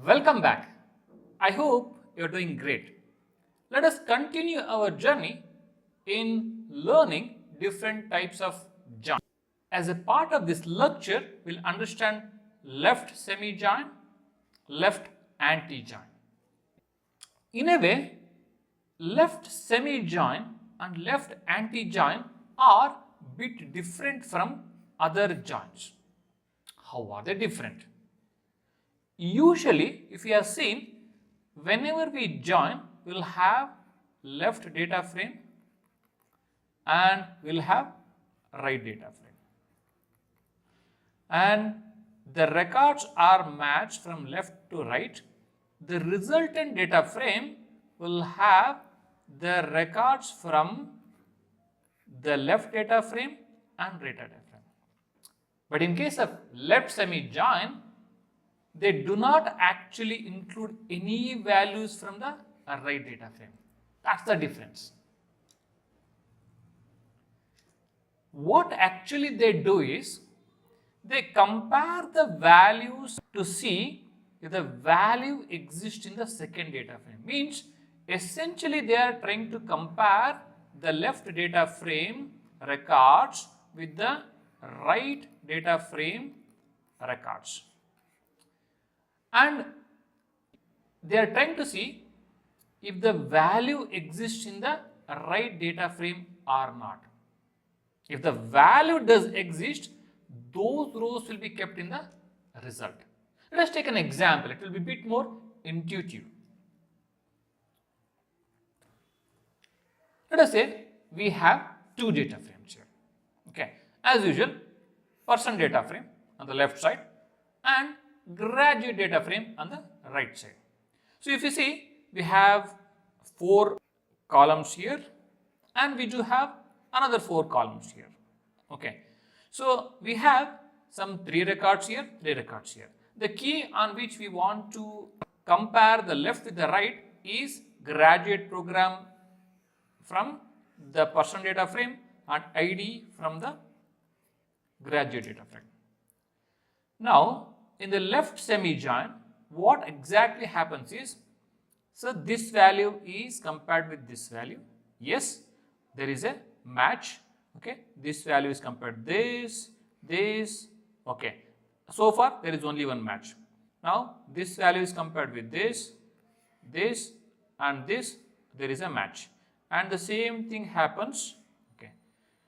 Welcome back. I hope you're doing great. Let us continue our journey in learning different types of join. As a part of this lecture, we'll understand left semi-join, left anti-join. In a way, left semi-join and left anti-join are bit different from other joins. How are they different? Usually, if you have seen, whenever we join, we'll have left data frame and we'll have right data frame. And the records are matched from left to right. The resultant data frame will have the records from the left data frame and right data frame. But in case of left semi-join, they do not actually include any values from the right data frame. That's the difference. What actually they do is, they compare the values to see if the value exists in the second data frame. Means essentially they are trying to compare the left data frame records with the right data frame records. And they are trying to see if the value exists in the right data frame or not. If the value does exist, those rows will be kept in the result. Let us take an example. It will be a bit more intuitive. Let us say we have two data frames here. Okay. As usual, person data frame on the left side and graduate data frame on the right side. So if you see, we have 4 columns here and we do have another 4 columns here. Okay. So we have some 3 records here, 3 records here. The key on which we want to compare the left with the right is graduate program from the person data frame and ID from the graduate data frame. Now, in the left semi-join, what exactly happens is, so this value is compared with this value. Yes, there is a match. Okay, this value is compared this. Okay, so far there is only one match. Now this value is compared with this, and this. There is a match, and the same thing happens. Okay,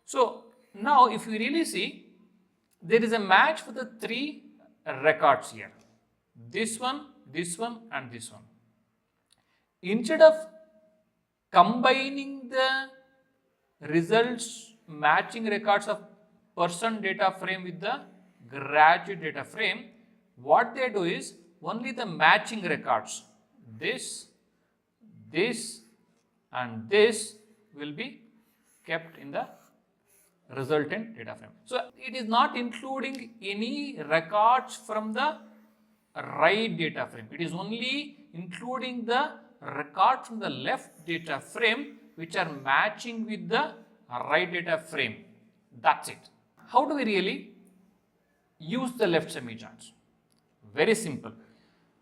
so now if you really see, there is a match for the 3 records here. This one, and this one. Instead of combining the results matching records of person data frame with the graduate data frame, what they do is only the matching records, this, and this will be kept in the resultant data frame. So it is not including any records from the right data frame. It is only including the records from the left data frame which are matching with the right data frame. That's it. How do we really use the left semi-joins? Very simple.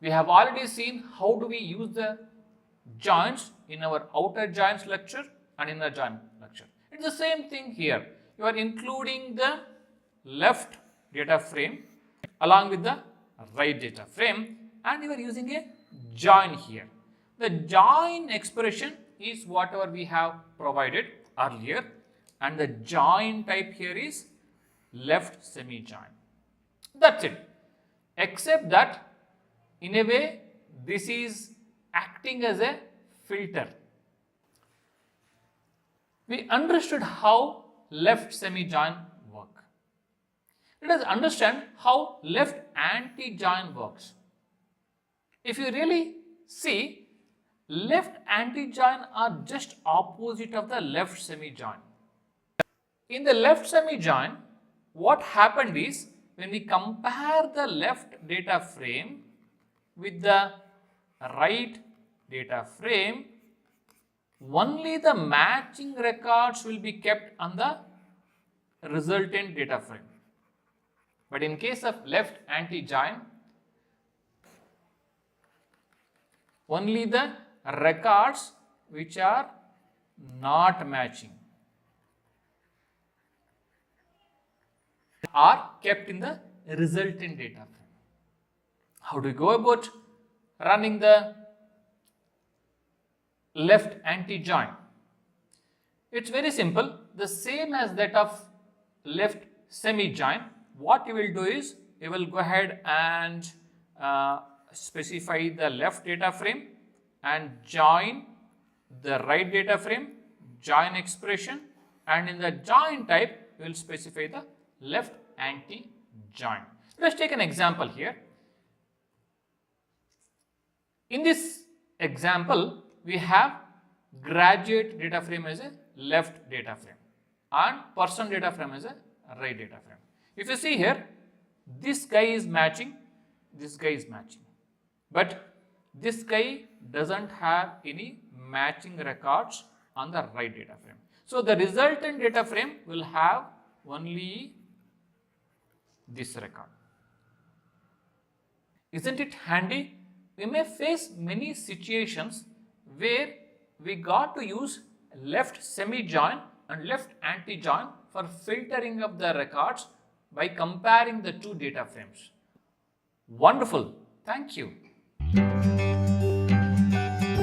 We have already seen how do we use the joins in our outer joins lecture and in the join lecture. It's the same thing here. You are including the left data frame along with the right data frame and you are using a join here. The join expression is whatever we have provided earlier and the join type here is left semi-join. That's it. Except that in a way this is acting as a filter. We understood how left semi-join work. Let us understand how left anti-join works. If you really see, left anti-join are just opposite of the left semi-join. In the left semi-join, what happened is when we compare the left data frame with the right data frame, only the matching records will be kept on the resultant data frame. But in case of left anti-join, only the records which are not matching are kept in the resultant data frame. How do you go about running the left anti-join? It's very simple, the same as that of left semi-join. What you will do is, you will go ahead and specify the left data frame and join the right data frame, join expression, and in the join type, you will specify the left anti-join. Let's take an example here. In this example, we have graduate data frame as a left data frame and person data frame as a right data frame. If you see here, this guy is matching, this guy is matching, but this guy doesn't have any matching records on the right data frame. So the resultant data frame will have only this record. Isn't it handy? We may face many situations where we got to use left semi-join and left anti-join for filtering of the records by comparing the two data frames. Wonderful. Thank you.